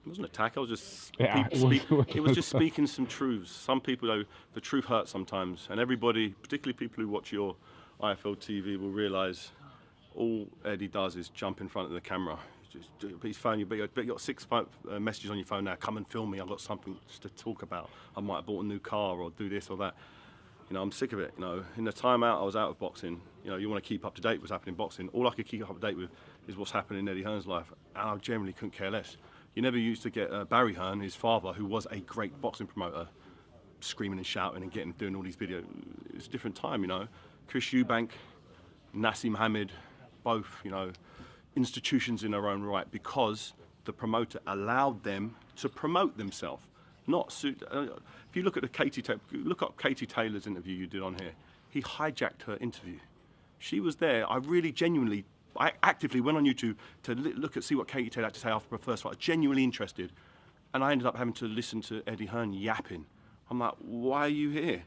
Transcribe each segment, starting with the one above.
It wasn't an attack. I was just Yeah, it was just speaking some truths. Some people, though, the truth hurts sometimes, and everybody, particularly people who watch your IFL TV, will realise all Eddie does is jump in front of the camera. Just his phone. You got six messages on your phone now. Come and film me. I've got something to talk about. I might have bought a new car or do this or that. You know, I'm sick of it. You know, in the time out, I was out of boxing. You know, you want to keep up to date with what's happening in boxing. All I could keep up to date with is what's happening in Eddie Hearn's life, and I generally couldn't care less. You never used to get Barry Hearn, his father, who was a great boxing promoter, screaming and shouting and doing all these videos. It's a different time, you know. Chris Eubank, Nassim Mohammed, both, you know, institutions in their own right because the promoter allowed them to promote themselves. If you look at look up Katie Taylor's interview you did on here, he hijacked her interview. She was there. I actively went on YouTube to look at see what Katie Taylor had to say after her first fight. Genuinely interested, and I ended up having to listen to Eddie Hearn yapping. I'm like, why are you here?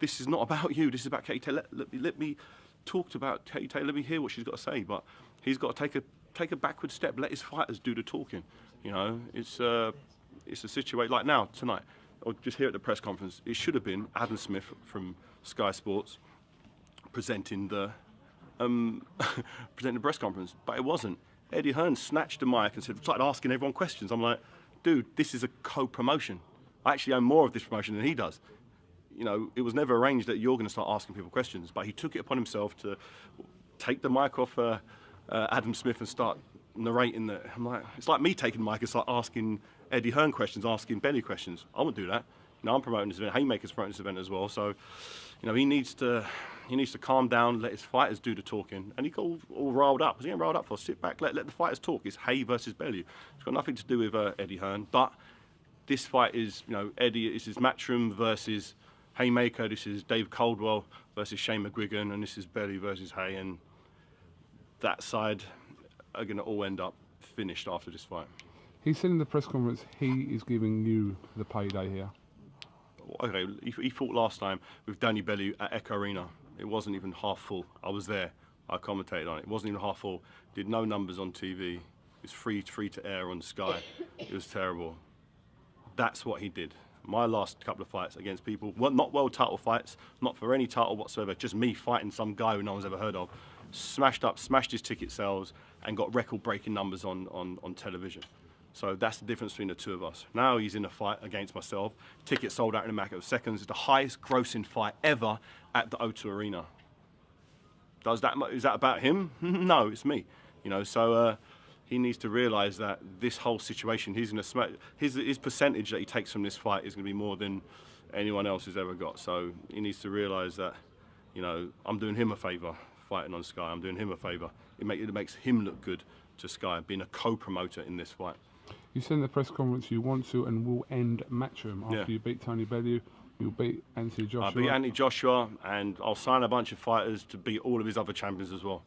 This is not about you. This is about Katie Taylor. Let me talk about Katie Taylor. Let me hear what she's got to say. But he's got to take a backward step. Let his fighters do the talking. You know, it's a situation like now tonight, or just here at the press conference. It should have been Adam Smith from Sky Sports presenting the press conference, but it wasn't. Eddie Hearn snatched the mic and started asking everyone questions. I'm like, dude, this is a co-promotion. I actually own more of this promotion than he does. You know, it was never arranged that you're going to start asking people questions, but he took it upon himself to take the mic off Adam Smith and start narrating that. I'm like, it's like me taking the mic and start asking Eddie Hearn questions, asking Belly questions. I won't do that. You know, I'm promoting this event. Haymaker's promoting this event as well. So, you know, he needs to calm down, let his fighters do the talking. And he got all riled up. What's he getting riled up for? Sit back, let the fighters talk. It's Haye versus Bellew. It's got nothing to do with Eddie Hearn. But this fight is, you know, Eddie, this is Matchroom versus Haymaker. This is Dave Caldwell versus Shane McGuigan. And this is Bellew versus Haye. And that side are going to all end up finished after this fight. He said in the press conference he is giving you the payday here. Okay, he fought last time with Danny Bellew at Echo Arena. It wasn't even half full. I was there. I commentated on it. It wasn't even half full. Did no numbers on TV. It was free to air on Sky. It was terrible. That's what he did. My last couple of fights against people, well, not world title fights, not for any title whatsoever, just me fighting some guy who no one's ever heard of, smashed his ticket sales and got record-breaking numbers on television. So that's the difference between the two of us. Now he's in a fight against myself. Tickets sold out in a matter of seconds. It's the highest grossing fight ever at the O2 Arena. Is that about him? No, it's me. You know, so he needs to realise that this whole situation, his percentage that he takes from this fight is going to be more than anyone else has ever got. So he needs to realise that, you know, I'm doing him a favour fighting on Sky. I'm doing him a favour. It makes him look good to Sky, being a co-promoter in this fight. You said in the press conference you want to and will end Matchroom after you beat Tony Bellew. You'll beat Anthony Joshua. I'll beat Anthony Joshua, and I'll sign a bunch of fighters to beat all of his other champions as well.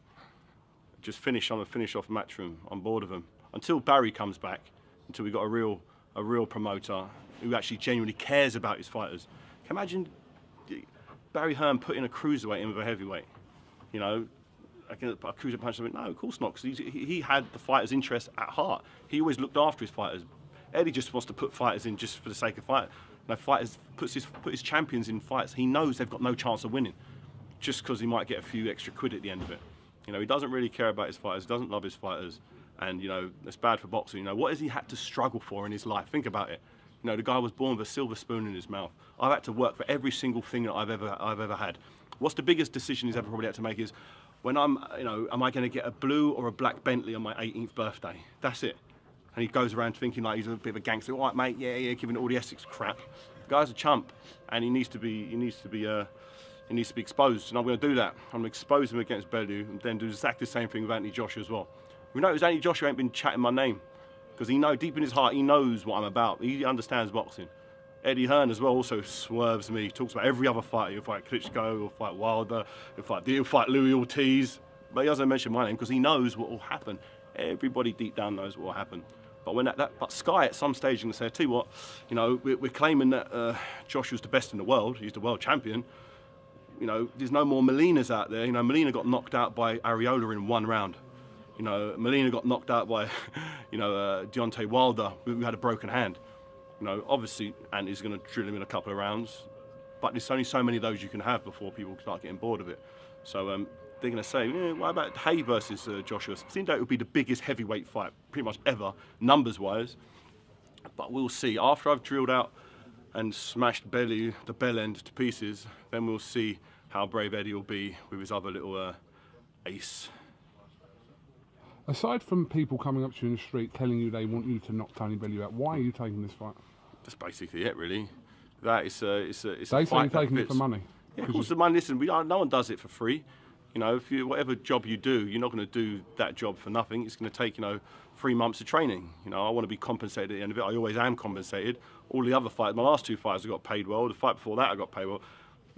Just finish off Matchroom. I'm bored of them. Until Barry comes back, until we've got a real promoter who actually genuinely cares about his fighters. Can you imagine Barry Hearn putting a cruiserweight in with a heavyweight? You know, a cruiser punch. No, of course not, because he had the fighters' interest at heart. He always looked after his fighters. Eddie just wants to put fighters in just for the sake of fight. No, fighters put his champions in fights he knows they've got no chance of winning, just because he might get a few extra quid at the end of it. You know, he doesn't really care about his fighters, doesn't love his fighters, and you know, it's bad for boxing. You know, what has he had to struggle for in his life? Think about it. You know, the guy was born with a silver spoon in his mouth. I've had to work for every single thing that I've ever had. What's the biggest decision he's ever probably had to make is, when am I going to get a blue or a black Bentley on my 18th birthday? That's it. And he goes around thinking like he's a bit of a gangster. All right, mate, yeah, giving all the Essex crap. The guy's a chump, and he needs to be exposed. And I'm going to do that. I'm going to expose him against Bellew, and then do exactly the same thing with Anthony Joshua as well. We notice Anthony Joshua ain't been chatting my name, because deep in his heart, he knows what I'm about. He understands boxing. Eddie Hearn as well also swerves me. He talks about every other fighter. He'll fight Klitschko, he'll fight Wilder, he'll fight Louis Ortiz. But he doesn't mention my name because he knows what will happen. Everybody deep down knows what will happen. But when but Sky at some stage is going to say, I tell you what, you know, we're claiming that Joshua's the best in the world. He's the world champion. You know, there's no more Molinas out there. You know, Molina got knocked out by Areola in one round. You know, Molina got knocked out by, you know, Deontay Wilder, who had a broken hand. You know, obviously, and he's going to drill him in a couple of rounds, but there's only so many of those you can have before people start getting bored of it. So they're going to say, what about Haye versus Joshua? Seems like it would be the biggest heavyweight fight pretty much ever, numbers-wise. But we'll see. After I've drilled out and smashed the bell end to pieces, then we'll see how brave Eddie will be with his other little ace. Aside from people coming up to you in the street telling you they want you to knock Tony Bellew out, why are you taking this fight? That's basically it, really. That it's a They fight say you're taking it for money. Yeah, of course, the money. Listen, no one does it for free. You know, whatever job you do, you're not going to do that job for nothing. It's going to take, you know, 3 months of training. You know, I want to be compensated at the end of it. I always am compensated. All the other fights, my last 2 fights, I got paid well. The fight before that, I got paid well.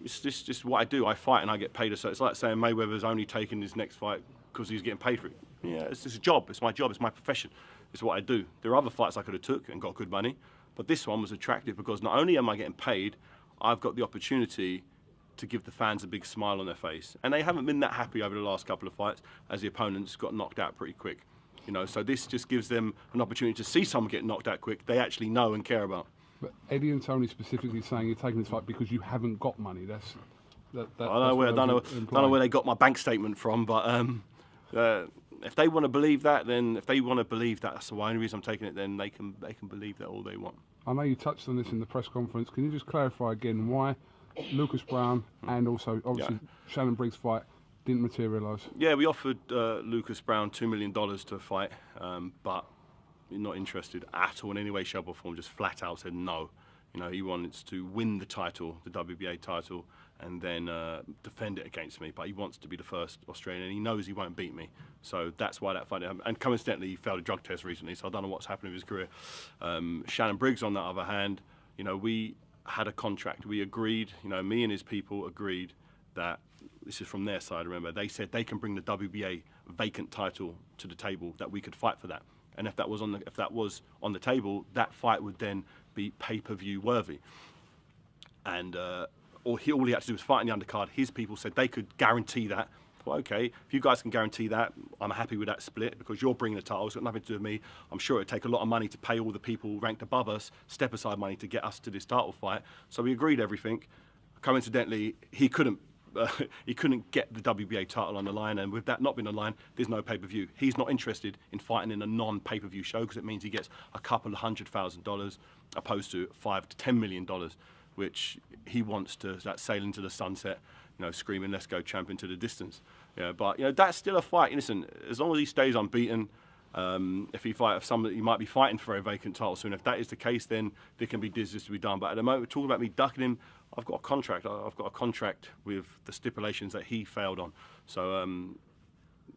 It's just what I do. I fight and I get paid. So it's like saying Mayweather's only taking his next fight because he's getting paid for it. Yeah, it's a job. It's my job. It's my profession. It's what I do. There are other fights I could have took and got good money, but this one was attractive because not only am I getting paid, I've got the opportunity to give the fans a big smile on their face. And they haven't been that happy over the last couple of fights as the opponents got knocked out pretty quick. You know, so this just gives them an opportunity to see someone get knocked out quick they actually know and care about. But Eddie and Tony specifically saying you're taking this fight because you haven't got money. I don't know where they got my bank statement from, but if they want to believe that, then if they want to believe that, that's the only reason I'm taking it. Then they can believe that all they want. I know you touched on this in the press conference. Can you just clarify again why Lucas Brown and also obviously Shannon Briggs' fight didn't materialise? Yeah, we offered Lucas Brown $2 million to fight, but he's not interested at all in any way, shape or form. Just flat out said no. You know, he wants to win the title, the WBA title, and then defend it against me. But he wants to be the first Australian, and he knows he won't beat me. So that's why that fight happened. And coincidentally, he failed a drug test recently, so I don't know what's happened with his career. Shannon Briggs, on the other hand, you know, we had a contract. We agreed, you know, me and his people agreed that, this is from their side, remember, they said they can bring the WBA vacant title to the table, that we could fight for that. And if that was on the table, that fight would then be pay-per-view worthy. And all he had to do was fight in the undercard. His people said they could guarantee that. Well, okay, if you guys can guarantee that, I'm happy with that split because you're bringing the title. It's got nothing to do with me. I'm sure it'd take a lot of money to pay all the people ranked above us, step aside money to get us to this title fight. So we agreed everything. Coincidentally, he couldn't get the WBA title on the line, and with that not being on the line, there's no pay-per-view. He's not interested in fighting in a non-pay-per-view show because it means he gets a couple of $100,000 opposed to $5 to $10 million, which he wants to sail into the sunset, you know, screaming, "Let's go, champ," into the distance. Yeah, but you know, that's still a fight. Listen, as long as he stays unbeaten, if he somebody, he might be fighting for a vacant title soon. If that is the case, then there can be business to be done. But at the moment, we're talking about me ducking him. I've got a contract. I've got a contract with the stipulations that he failed on. So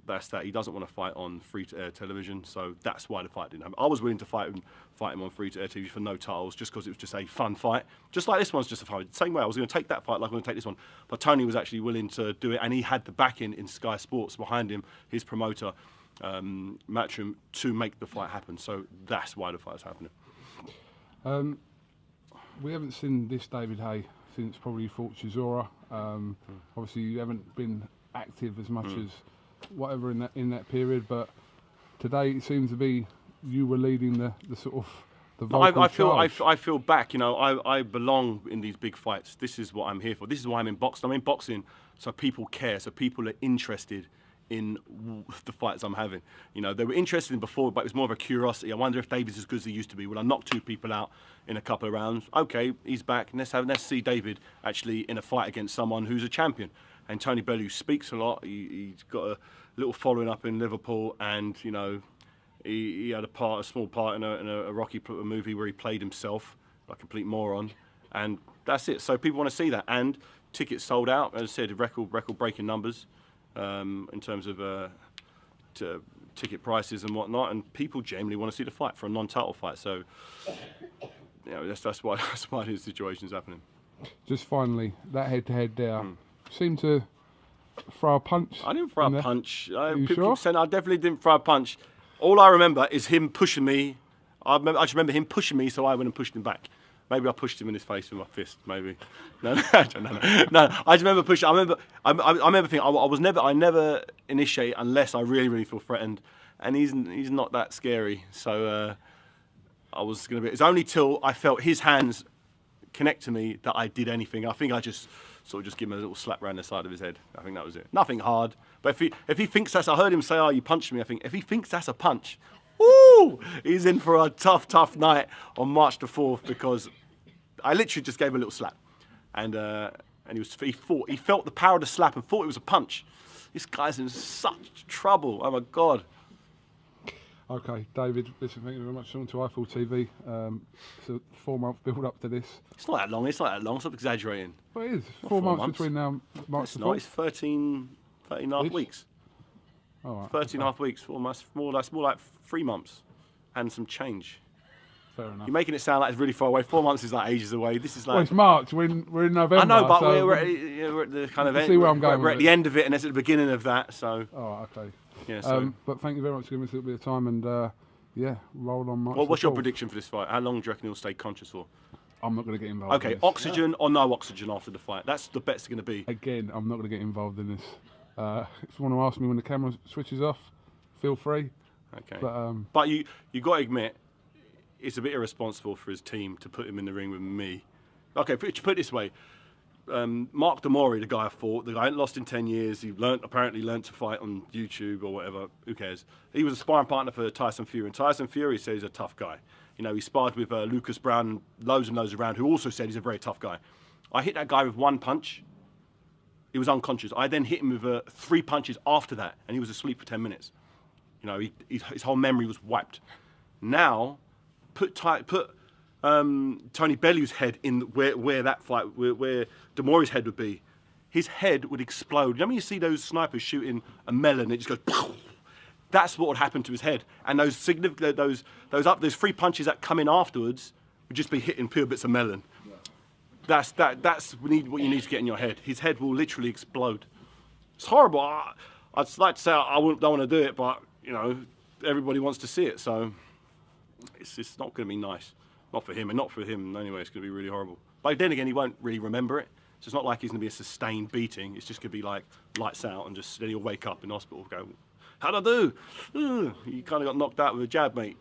that's that. He doesn't want to fight on free-to-air television, so that's why the fight didn't happen. I was willing to fight him on free-to-air TV for no titles, just because it was just a fun fight. Just like this one's just a fight. Same way, I was going to take that fight like I'm going to take this one. But Tony was actually willing to do it, and he had the backing in Sky Sports behind him, his promoter, Matchroom, to make the fight happen. So that's why the fight's happening. We haven't seen this David Haye since probably you fought Chisora. Obviously, you haven't been active as much as whatever in that period, but today it seems to be you were leading the sort of the vocal charge. I feel back. You know, I belong in these big fights. This is what I'm here for. This is why I'm in boxing. I'm in boxing so people care, so people are interested in the fights I'm having. You know, they were interested in before, but it was more of a curiosity. I wonder if David's as good as he used to be. Will I knock 2 people out in a couple of rounds? Okay, he's back. Let's see David actually in a fight against someone who's a champion. And Tony Bellew speaks a lot. He's got a little following up in Liverpool, and you know, he had a small part in a Rocky movie where he played himself like a complete moron, and that's it. So people want to see that, and tickets sold out. As I said, record-breaking numbers. In terms of ticket prices and whatnot, and people generally want to see the fight for a non-title fight. So, you know, that's why this situation is happening. Just finally, that head-to-head there seemed to throw a punch. I didn't throw a punch. You sure? I definitely didn't throw a punch. All I remember is him pushing me. I just remember him pushing me, so I went and pushed him back. Maybe I pushed him in his face with my fist. Maybe. No, no, I don't know. No, I just remember pushing. I remember thinking I never initiate unless I really, really feel threatened, and he's not that scary. So I was gonna be. It's only till I felt his hands connect to me that I did anything. I think I just sort of just give him a little slap round the side of his head. I think that was it. Nothing hard. But if he thinks that's, I heard him say, "Oh, you punched me." I think if he thinks that's a punch, woo, he's in for a tough night on March the 4th, because I literally just gave him a little slap, and he felt the power of the slap and thought it was a punch. This guy's in such trouble. Oh my God. Okay, David, listen, thank you very much. On to IFL TV. It's a 4-month build up to this. It's not that long. It's not that long. Stop exaggerating. Well, it is. 4 months between now and March the 4th. It's 13 and a half weeks. All right. 13 and a half weeks. 4 months. More like 3 months and some change. Fair enough. You're making it sound like it's really far away. 4 months is like ages away. This is like. Well, it's March. We're in November. I know, but so we're at the kind of end. See where I'm going. We're at the end of it, and it's at the beginning of that. So. Oh, okay. Yeah. So. But thank you very much for giving us a little bit of time, and yeah, roll on March. Well, what's your prediction for this fight? How long do you reckon he'll stay conscious for? I'm not going to get involved. Okay, in this. oxygen or no oxygen after the fight? That's the bet's going to be. Again, I'm not going to get involved in this. If you want to ask me when the camera switches off, feel free. Okay. But you got to admit, it's a bit irresponsible for his team to put him in the ring with me. Okay, put it this way. Mark Demori, the guy I fought, the guy hadn't lost in 10 years. He apparently learned to fight on YouTube or whatever. Who cares? He was a sparring partner for Tyson Fury, and Tyson Fury says he's a tough guy. You know, he sparred with Lucas Brown loads and loads around, who also said he's a very tough guy. I hit that guy with 1 punch. He was unconscious. I then hit him with 3 punches after that, and he was asleep for 10 minutes. You know, his whole memory was wiped. Now, put Tony Bellew's head in where that fight, where Demori's head would be. His head would explode. You know when you see those snipers shooting a melon, it just goes. Pow! That's what would happen to his head. And those 3 punches that come in afterwards would just be hitting pure bits of melon. Yeah. That's what you need to get in your head. His head will literally explode. It's horrible. I'd like to say I don't want to do it, but you know everybody wants to see it, so it's not going to be nice. Not for him, and not for him anyway. It's going to be really horrible. But then again, he won't really remember it. So it's not like he's going to be a sustained beating. It's just going to be like lights out, and just then he'll wake up in hospital and go, "How'd I do? You kind of got knocked out with a jab, mate."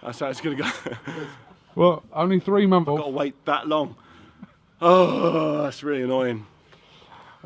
That's how it's going to go. Well, only 3 months. I've got to wait that long. Oh, that's really annoying.